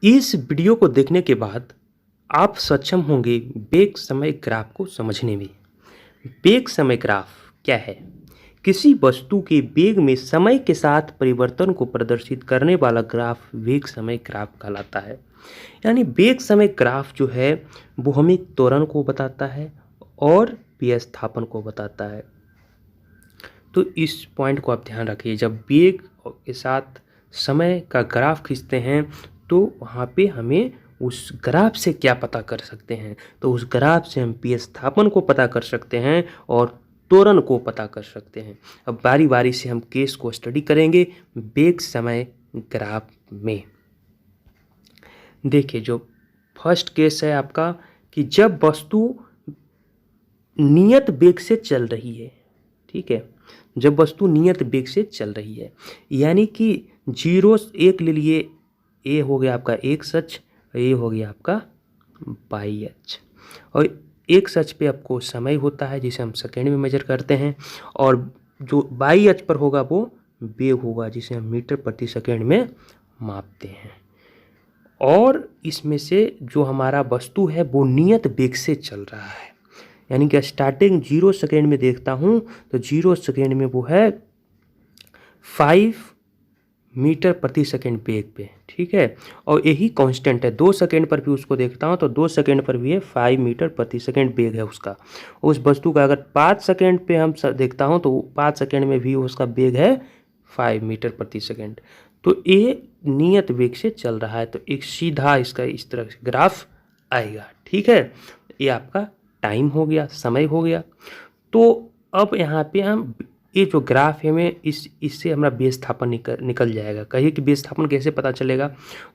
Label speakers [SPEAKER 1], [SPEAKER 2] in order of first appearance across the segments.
[SPEAKER 1] इस वीडियो को देखने के बाद आप सक्षम होंगे वेग समय ग्राफ को समझने में। वेग समय ग्राफ क्या है? किसी वस्तु के वेग में समय के साथ परिवर्तन को प्रदर्शित करने वाला ग्राफ वेग समय ग्राफ कहलाता है। यानी वेग समय ग्राफ जो है वो हमें त्वरण को बताता है और विस्थापन को बताता है। तो इस पॉइंट को आप ध्यान रखिए, जब वेग के साथ समय का ग्राफ खींचते हैं तो वहाँ पे हमें उस ग्राफ से क्या पता कर सकते हैं, तो उस ग्राफ से हम विस्थापन को पता कर सकते हैं और त्वरण को पता कर सकते हैं। अब बारी बारी से हम केस को स्टडी करेंगे वेग समय ग्राफ में। देखिए, जो फर्स्ट केस है आपका कि जब वस्तु नियत वेग से चल रही है, ठीक है, जब वस्तु नियत वेग से चल रही है, यानी कि 0 1 ले लिए, ए हो गया आपका x अक्ष, ए हो गया आपका y अक्ष, और x अक्ष पे आपको समय होता है जिसे हम सेकेंड में मेजर करते हैं, और जो y अक्ष पर होगा वो वेग होगा जिसे हम मीटर प्रति सेकेंड में मापते हैं। और इसमें से जो हमारा वस्तु है वो नियत वेग से चल रहा है, यानी कि स्टार्टिंग 0 सेकेंड में देखता हूँ तो 0 सेकेंड में वो है 5 मीटर प्रति सेकेंड वेग पे, ठीक है, और यही कांस्टेंट है। 2 सेकेंड पर भी उसको देखता हूँ तो 2 सेकेंड पर भी है 5 मीटर प्रति सेकेंड वेग है उसका। उस वस्तु का अगर 5 सेकेंड पे हम देखता हूँ तो 5 सेकेंड में भी उसका वेग है 5 मीटर प्रति सेकेंड। तो ये नियत वेग से चल रहा है, तो एक सीधा इसका इस तरह से ग्राफ आएगा, ठीक है। ये आपका टाइम हो गया, समय हो गया। तो अब यहाँ पे हम ये जो ग्राफ है में इससे हमारा विस्थापन निकल जाएगा। कहिए कि विस्थापन कैसे पता चलेगा,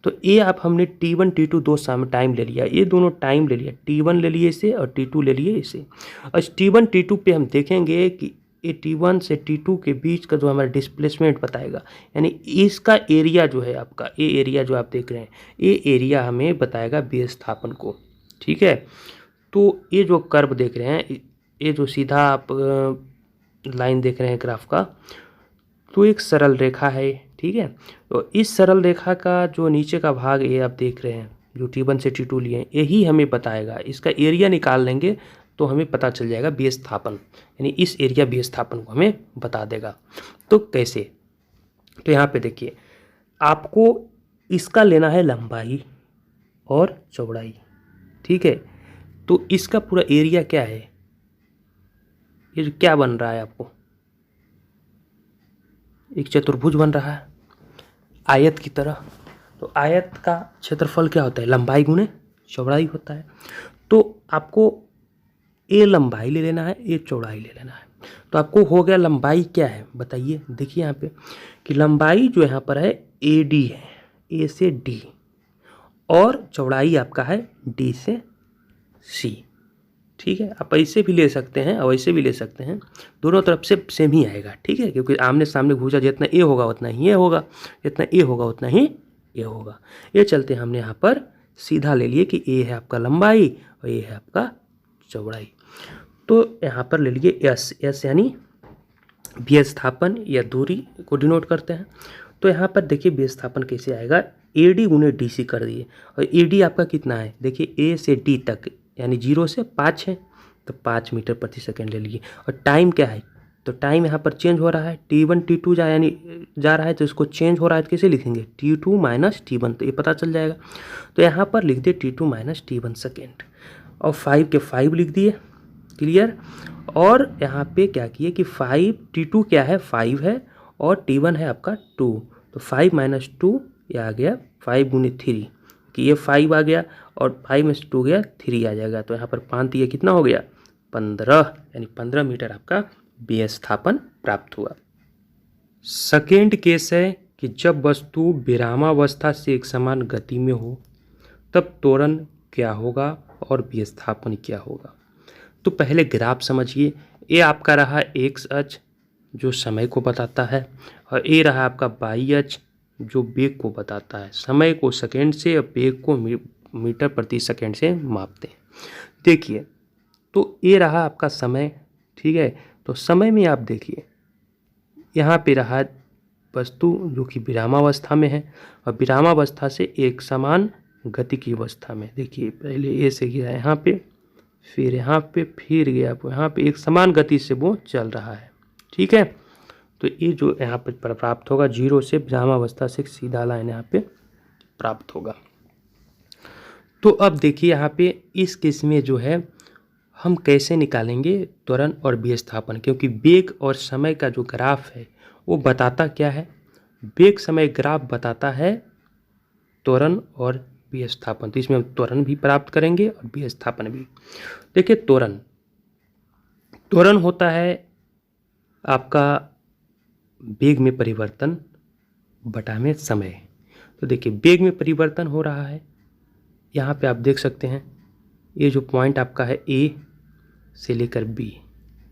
[SPEAKER 1] तो ये आप हमने T1 T2 दो टाइम ले लिया, ये दोनों टाइम ले लिया, T1 ले लिए इसे और T2 ले लिए इसे। और T1 T2 पे हम देखेंगे कि ये T1 से T2 के बीच का जो हमारा डिस्प्लेसमेंट बताएगा, यानी इसका एरिया जो है आपका, ये एरिया जो आप देख रहे हैं, ये एरिया हमें बताएगा विस्थापन को, ठीक है। तो ये जो कर्व देख रहे हैं, ये जो सीधा आप लाइन देख रहे हैं ग्राफ का, तो एक सरल रेखा है, ठीक है। तो इस सरल रेखा का जो नीचे का भाग ये आप देख रहे हैं जो T1 से T2 लिए हैं, यही हमें बताएगा। इसका एरिया निकाल लेंगे तो हमें पता चल जाएगा विस्थापन, यानी इस एरिया विस्थापन को हमें बता देगा। तो कैसे, तो यहाँ पे देखिए, आपको इसका लेना है लंबाई और चौड़ाई, ठीक है। तो इसका पूरा एरिया क्या है, ये जो क्या बन रहा है आपको, एक चतुर्भुज बन रहा है आयत की तरह। तो आयत का क्षेत्रफल क्या होता है, लंबाई गुणे चौड़ाई होता है। तो आपको ये लंबाई ले लेना है, ये चौड़ाई ले लेना है। तो आपको हो गया लंबाई क्या है बताइए, देखिए यहाँ पे कि लंबाई जो यहाँ पर है AD है, A से D, और चौड़ाई आपका है D से C, ठीक है। आप ऐसे भी ले सकते हैं और ऐसे भी ले सकते हैं, दोनों तरफ से सेम ही आएगा, ठीक है, क्योंकि आमने सामने भुजा जितना ए होगा उतना ही ये होगा, जितना ए होगा उतना ही ये होगा। ये चलते हमने यहाँ पर सीधा ले लिए कि ए है आपका लंबाई और ये है आपका चौड़ाई। तो यहाँ पर ले लिए एस, एस यानी विस्थापन या दूरी को डिनोट करते हैं। तो यहाँ पर देखिए विस्थापन कैसे आएगा, AD गुणे DC कर दिए, और AD आपका कितना है, देखिए A से D तक, यानी 0 से 5 है, तो 5 मीटर प्रति सेकेंड ले लिए। और टाइम क्या है, तो टाइम यहाँ पर चेंज हो रहा है, T1 T2 यानी जा रहा है, तो इसको चेंज हो रहा है तो कैसे लिखेंगे, T2 माइनस T1, तो ये पता चल जाएगा। तो यहाँ पर लिख दिए T2 माइनस T1 सेकेंड, और 5 के 5 लिख दिए, क्लियर। और यहाँ पे क्या किए कि 5 T2 क्या है 5 है, और T1 है आपका 2, तो 5 माइनस 2 ये आ गया 5 गुने 3, कि ये 5 आ गया और 5 में से 2 गया 3 आ जाएगा। तो यहाँ पर 5 ये कितना हो गया 15, यानी 15 मीटर आपका विस्थापन प्राप्त हुआ। सेकेंड केस है कि जब वस्तु विरामावस्था से एक समान गति में हो तब त्वरण क्या होगा और विस्थापन क्या होगा। तो पहले ग्राफ समझिए, ये आपका रहा एक्स अक्ष जो समय को बताता है, और ये रहा आपका वाई अक्ष जो वेग को बताता है। समय को सेकेंड से और वेग को मीटर प्रति सेकेंड से मापते हैं। देखिए, तो ये रहा आपका समय, ठीक है। तो समय में आप देखिए यहाँ पे रहा वस्तु जो कि विरामावस्था में है और विरामावस्था से एक समान गति की अवस्था में। देखिए पहले ए से गया यहाँ पे, फिर यहाँ पे, फिर गया यहाँ पे, एक समान गति से वो चल रहा है। ठीक है, तो ये जो यहाँ पे प्राप्त होगा 0 से विरामावस्था से एक सीधा लाइन यहाँ पे प्राप्त होगा। तो अब देखिए यहाँ पे इस केस में जो है हम कैसे निकालेंगे त्वरण और विस्थापन, क्योंकि वेग और समय का जो ग्राफ है वो बताता क्या है, वेग समय ग्राफ बताता है त्वरण और विस्थापन। तो इसमें हम त्वरण भी प्राप्त करेंगे और विस्थापन भी। देखिए त्वरण होता है आपका वेग में परिवर्तन बटा में समय। तो देखिए वेग में परिवर्तन हो रहा है, यहाँ पे आप देख सकते हैं ये जो पॉइंट आपका है ए से लेकर बी,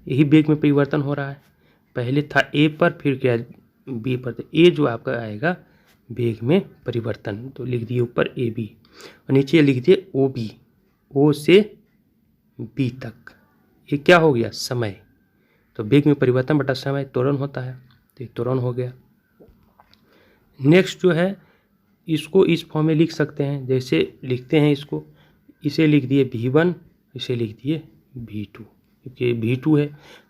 [SPEAKER 1] यही वेग में परिवर्तन हो रहा है। पहले था ए पर, फिर क्या बी पर, तो ए जो आपका आएगा वेग में परिवर्तन। तो लिख दिए ऊपर ए बी और नीचे लिख दिए ओ बी, ओ से बी तक। ये क्या हो गया, समय। तो वेग में परिवर्तन बटा समय त्वरण होता है, तो ये त्वरण हो गया। नेक्स्ट जो है इसको इस फॉर्म में लिख सकते हैं, जैसे लिखते हैं इसको, इसे लिख दिए V1, इसे लिख दिए V2, क्योंकि V2 है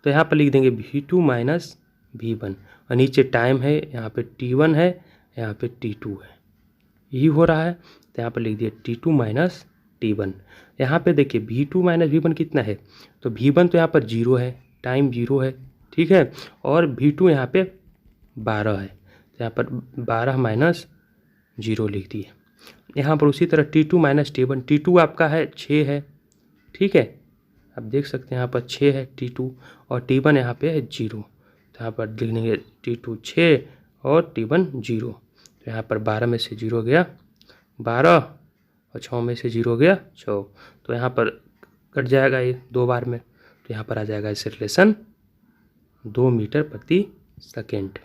[SPEAKER 1] तो यहाँ पर लिख देंगे V2 माइनस V1 और नीचे टाइम है, यहाँ पे T1 है, यहाँ पे T2 है, यही हो रहा है। तो यहाँ पर लिख दिए T2 माइनस T1। यहाँ पे देखिए V2 माइनस V1 कितना है, तो V1 तो यहाँ पर 0 है, टाइम 0 है, ठीक है, और V2 यहाँ पे 12 है, तो यहाँ पर 12 माइनस 0 लिख दिए। यहाँ पर उसी तरह T2 माइनस T1, T2 आपका है 6 है, ठीक है, आप देख सकते हैं यहाँ पर 6 है T2 और T1 यहाँ पे है 0, तो यहाँ पर लिख देंगे T2 6 और T1 0। तो यहाँ पर 12 में से 0 गया 12 और 6 में से 0 गया 6, तो यहाँ पर कट जाएगा ये 2 बार में, तो यहाँ पर आ जाएगा इसे रिलेशन 2 मीटर प्रति सेकेंड।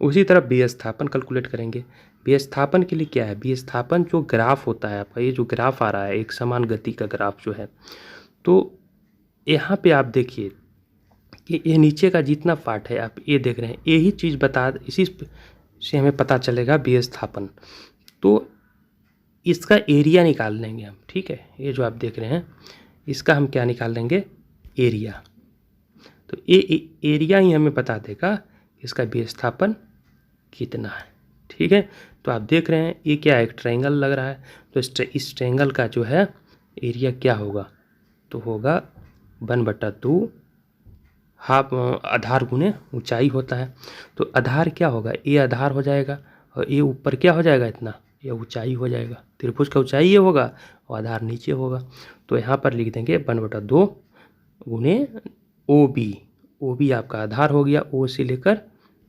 [SPEAKER 1] उसी तरह विस्थापन कैलकुलेट करेंगे। विस्थापन के लिए क्या है, विस्थापन जो ग्राफ होता है आपका, ये जो ग्राफ आ रहा है एक समान गति का ग्राफ जो है, तो यहाँ पे आप देखिए कि ये नीचे का जितना पार्ट है आप ये देख रहे हैं, यही चीज़ इसी से हमें पता चलेगा विस्थापन। तो इसका एरिया निकाल लेंगे हम, ठीक है, ये जो आप देख रहे हैं इसका हम क्या निकाल लेंगे, एरिया। तो ये एरिया ही हमें बता देगा इसका विस्थापन कितना है, ठीक है। तो आप देख रहे हैं ये क्या है, एक ट्रायंगल लग रहा है, तो इस ट्रायंगल का जो है एरिया क्या होगा, तो होगा 1/2 हाफ आधार गुने ऊंचाई होता है। तो आधार क्या होगा, ये आधार हो जाएगा और ये ऊपर क्या हो जाएगा, इतना ये ऊंचाई हो जाएगा, त्रिभुज का ऊंचाई ये होगा और आधार नीचे होगा। तो यहाँ पर लिख देंगे 1/2 गुने OB, OB आपका आधार हो गया, O से लेकर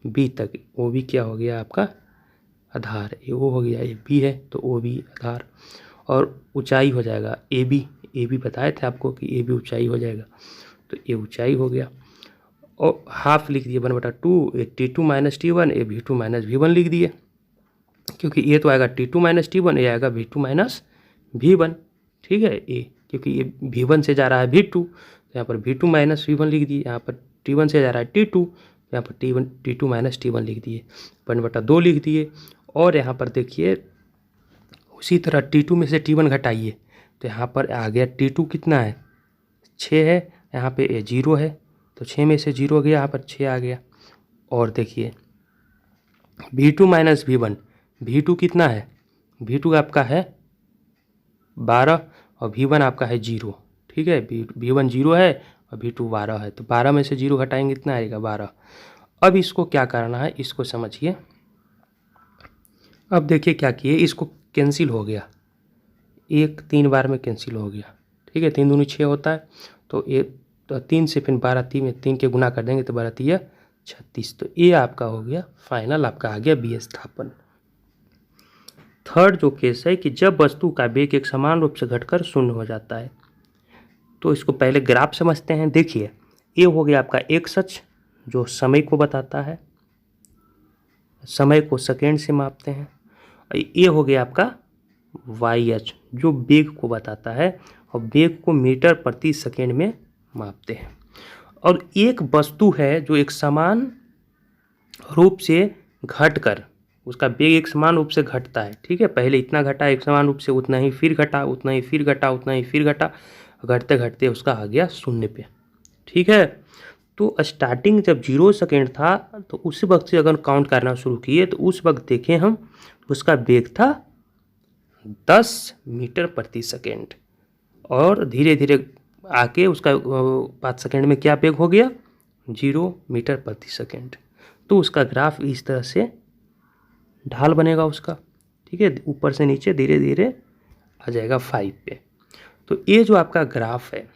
[SPEAKER 1] B तक, OB क्या हो गया आपका आधार, ये O हो गया, ये B है तो OB आधार, और ऊंचाई हो जाएगा AB बताए थे आपको कि AB ऊंचाई हो जाएगा, तो ये ऊंचाई हो गया। और हाफ लिख दिए 1/2, ये T2 माइनस T1, ये V2 माइनस V1 लिख दिए, क्योंकि ये तो आएगा T2 माइनस T1, ये आएगा V2 माइनस V1, ठीक है, ये क्योंकि ये V1 से जा रहा है V2, तो यहाँ पर V2 माइनस V1 लिख दिए, यहाँ पर T1 से जा रहा है T2, तो यहाँ पर T2 माइनस T1 लिख दिए, 1/2 लिख दिए। और यहाँ पर देखिए उसी तरह T2 में से T1 घटाइए, तो यहाँ पर आ गया T2 कितना है 6 है, यहाँ पे 0 है, तो 6 में से 0 गया, यहाँ पर 6 आ गया। और देखिए V2 माइनस V1, V2 कितना है, V2 आपका है 12 और V1 आपका है 0, ठीक है, V1 0 है और V2 12 है, तो 12 में से 0 घटाएंगे कितना आएगा 12। अब इसको क्या करना है, इसको समझिए। अब देखिए क्या किए, इसको कैंसिल हो गया, 1 3 बार में कैंसिल हो गया, ठीक है, 3 दूनी 6 होता है, तो 3 से फिर 12 3 के गुना कर देंगे तो 12 3 36, तो ये आपका हो गया फाइनल, आपका आ गया विस्थापन। थर्ड जो केस है कि जब वस्तु का वेग एक समान रूप से घटकर 0 हो जाता है, तो इसको पहले ग्राफ समझते हैं। देखिए ये हो गया आपका एक्स अक्ष जो समय को बताता है, समय को सेकेंड से मापते हैं, ये हो गया आपका वाई अक्ष जो वेग को बताता है और वेग को मीटर प्रति सेकेंड में मापते हैं। और एक वस्तु है जो एक समान रूप से घटकर उसका बेग एक समान रूप से घटता है, ठीक है। पहले इतना घटा एक समान रूप से, उतना ही फिर घटा, उतना ही फिर घटा, उतना ही फिर घटा, घटते घटते उसका आ गया 0 पे, ठीक है। तो स्टार्टिंग जब 0 सेकेंड था तो उस वक्त से अगर काउंट करना शुरू किए तो उस वक्त देखें हम उसका बेग था 10 मीटर प्रति सेकेंड, और धीरे धीरे आके उसका 5 सेकेंड में क्या बेग हो गया 0 मीटर प्रति सेकेंड। तो उसका ग्राफ इस तरह से ढाल बनेगा उसका, ठीक है, ऊपर से नीचे धीरे धीरे आ जाएगा 5 पे। तो ये जो आपका ग्राफ है,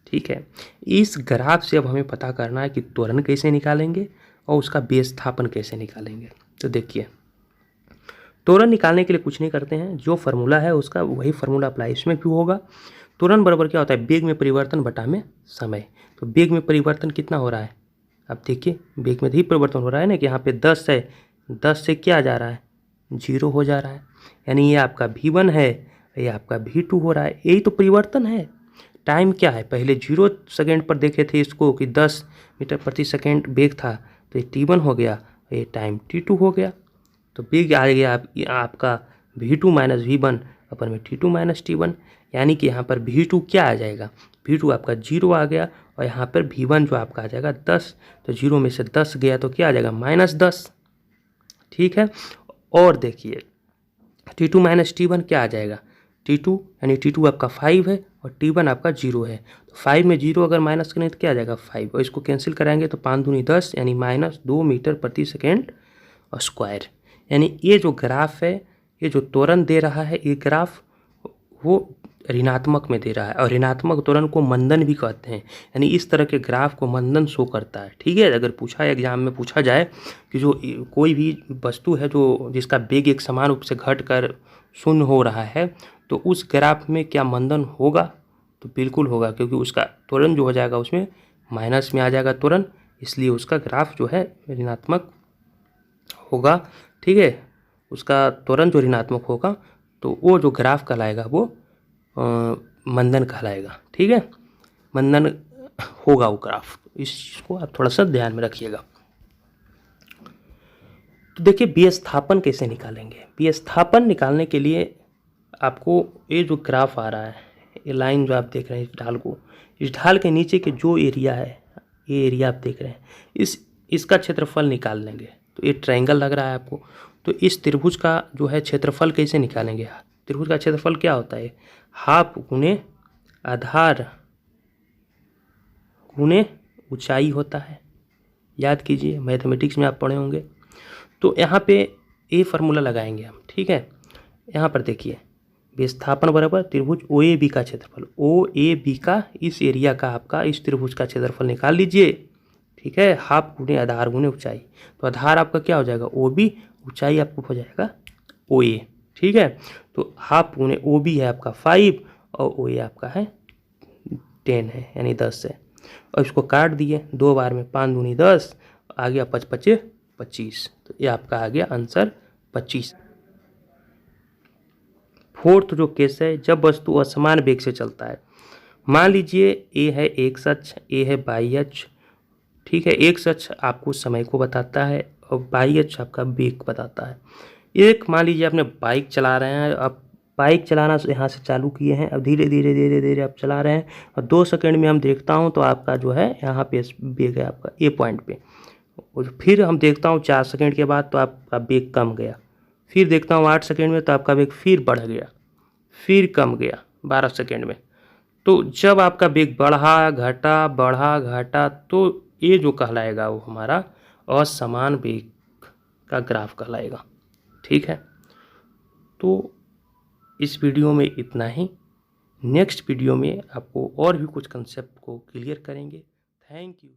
[SPEAKER 1] ठीक है, इस ग्राफ से अब हमें पता करना है कि त्वरण कैसे निकालेंगे और उसका विस्थापन कैसे निकालेंगे। तो देखिए, त्वरण निकालने के लिए कुछ नहीं करते हैं, जो फार्मूला है उसका वही फार्मूला अप्लाई इसमें भी होगा। त्वरण बराबर क्या होता है, बेग में परिवर्तन बटा में समय। तो बेग में परिवर्तन कितना हो रहा है, अब देखिए बेग में ही परिवर्तन हो रहा है ना, कि यहाँ पे 10 है, 10 से क्या जा रहा है 0 हो जा रहा है, यानी ये आपका V1 है, ये आपका V2 हो रहा है, यही तो परिवर्तन है। टाइम क्या है, पहले 0 सेकेंड पर देखे थे इसको कि 10 मीटर प्रति सेकेंड बेग था, तो ये T1 हो गया, ये टाइम T2 हो गया। तो बेग आ गया आपका V2 माइनस V1 अपन में T2 माइनस T1, यानी कि यहाँ पर V2 क्या आ जाएगा, V2 आपका 0 आ गया, और यहाँ पर V1 जो आपका आ जाएगा 10, तो 0 में से 10 गया तो क्या आ जाएगा -10, ठीक है। और देखिए T2 माइनस T1 क्या आ जाएगा, T2 यानी T2 आपका 5 है और T1 आपका 0 है, तो 5 में 0 अगर माइनस करें तो क्या आ जाएगा 5, और इसको कैंसिल कराएंगे तो 5 दूनी 10 यानी -2 मीटर प्रति सेकेंड स्क्वायर। यानी ये जो ग्राफ है, ये जो त्वरण दे रहा है, ये ग्राफ वो ऋणात्मक में दे रहा है, और ऋणात्मक त्वरण को मंदन भी कहते हैं, यानी इस तरह के ग्राफ को मंदन शो करता है, ठीक है। अगर पूछा एग्जाम में पूछा जाए कि जो कोई भी वस्तु है जो जिसका बेग एक समान रूप से घट कर 0 हो रहा है, तो उस ग्राफ में क्या मंदन होगा, तो बिल्कुल होगा, क्योंकि उसका त्वरण जो हो जाएगा उसमें माइनस में आ जाएगा त्वरण, इसलिए उसका ग्राफ जो है ऋणात्मक होगा, ठीक है। उसका त्वरण जो ऋणात्मक होगा तो वो जो ग्राफ कहलाएगा वो मंदन कहलाएगा, ठीक है, मंदन होगा वो ग्राफ। इस चीज़ को आप थोड़ा सा ध्यान में रखिएगा। तो देखिए विस्थापन कैसे निकालेंगे। विस्थापन निकालने के लिए आपको ये जो ग्राफ आ रहा है, ये लाइन जो आप देख रहे हैं इस ढाल को, इस ढाल के नीचे के जो एरिया है, ये एरिया आप देख रहे हैं, इसका क्षेत्रफल निकाल लेंगे। तो ये ट्रायंगल लग रहा है आपको, तो इस त्रिभुज का जो है क्षेत्रफल कैसे निकालेंगे। त्रिभुज का क्षेत्रफल क्या होता है, हाफ गुने आधार गुने ऊंचाई होता है, याद कीजिए मैथमेटिक्स में आप पढ़े होंगे। तो यहाँ पे ये फार्मूला लगाएंगे हम, ठीक है। यहाँ पर देखिए विस्थापन बराबर त्रिभुज OAB का क्षेत्रफल, OAB का इस एरिया का आपका इस त्रिभुज का क्षेत्रफल निकाल लीजिए, ठीक है। हाफ गुने आधार गुने ऊंचाई, तो आधार आपका क्या हो जाएगा OB, ऊंचाई आपको हो जाएगा OA, ठीक है। तो हाफ गुने OB है आपका 5 और OA आपका है 10 है, यानी 10 है। और इसको काट दिए 2 बार में, 5 दूनी 10, आ गया 5 5 25, तो ये आपका आ गया आंसर 25। फोर्थ जो केस है, जब वस्तु असमान वेग से चलता है, मान लीजिए ए है एक्स अक्ष, ए है वाई अक्ष, ठीक है। एक्स अक्ष आपको समय को बताता है और वाई अक्ष आपका वेग बताता है। एक मान लीजिए आपने बाइक चला रहे हैं, अब बाइक चलाना यहाँ से चालू किए हैं, अब धीरे धीरे धीरे धीरे आप चला रहे हैं, और 2 सेकंड में हम देखता हूँ तो आपका जो है यहाँ पे वेग है आपका ए पॉइंट पे, और फिर हम देखता हूँ 4 सेकंड के बाद तो आपका वेग कम गया, फिर देखता हूँ 8 सेकंड में तो आपका वेग फिर बढ़ गया, फिर कम गया 12 सेकंड में। तो जब आपका वेग बढ़ा घटा तो ये जो कहलाएगा वो हमारा असमान वेग का ग्राफ कहलाएगा, ठीक है। तो इस वीडियो में इतना ही, नेक्स्ट वीडियो में आपको और भी कुछ कंसेप्ट को क्लियर करेंगे। Thank you.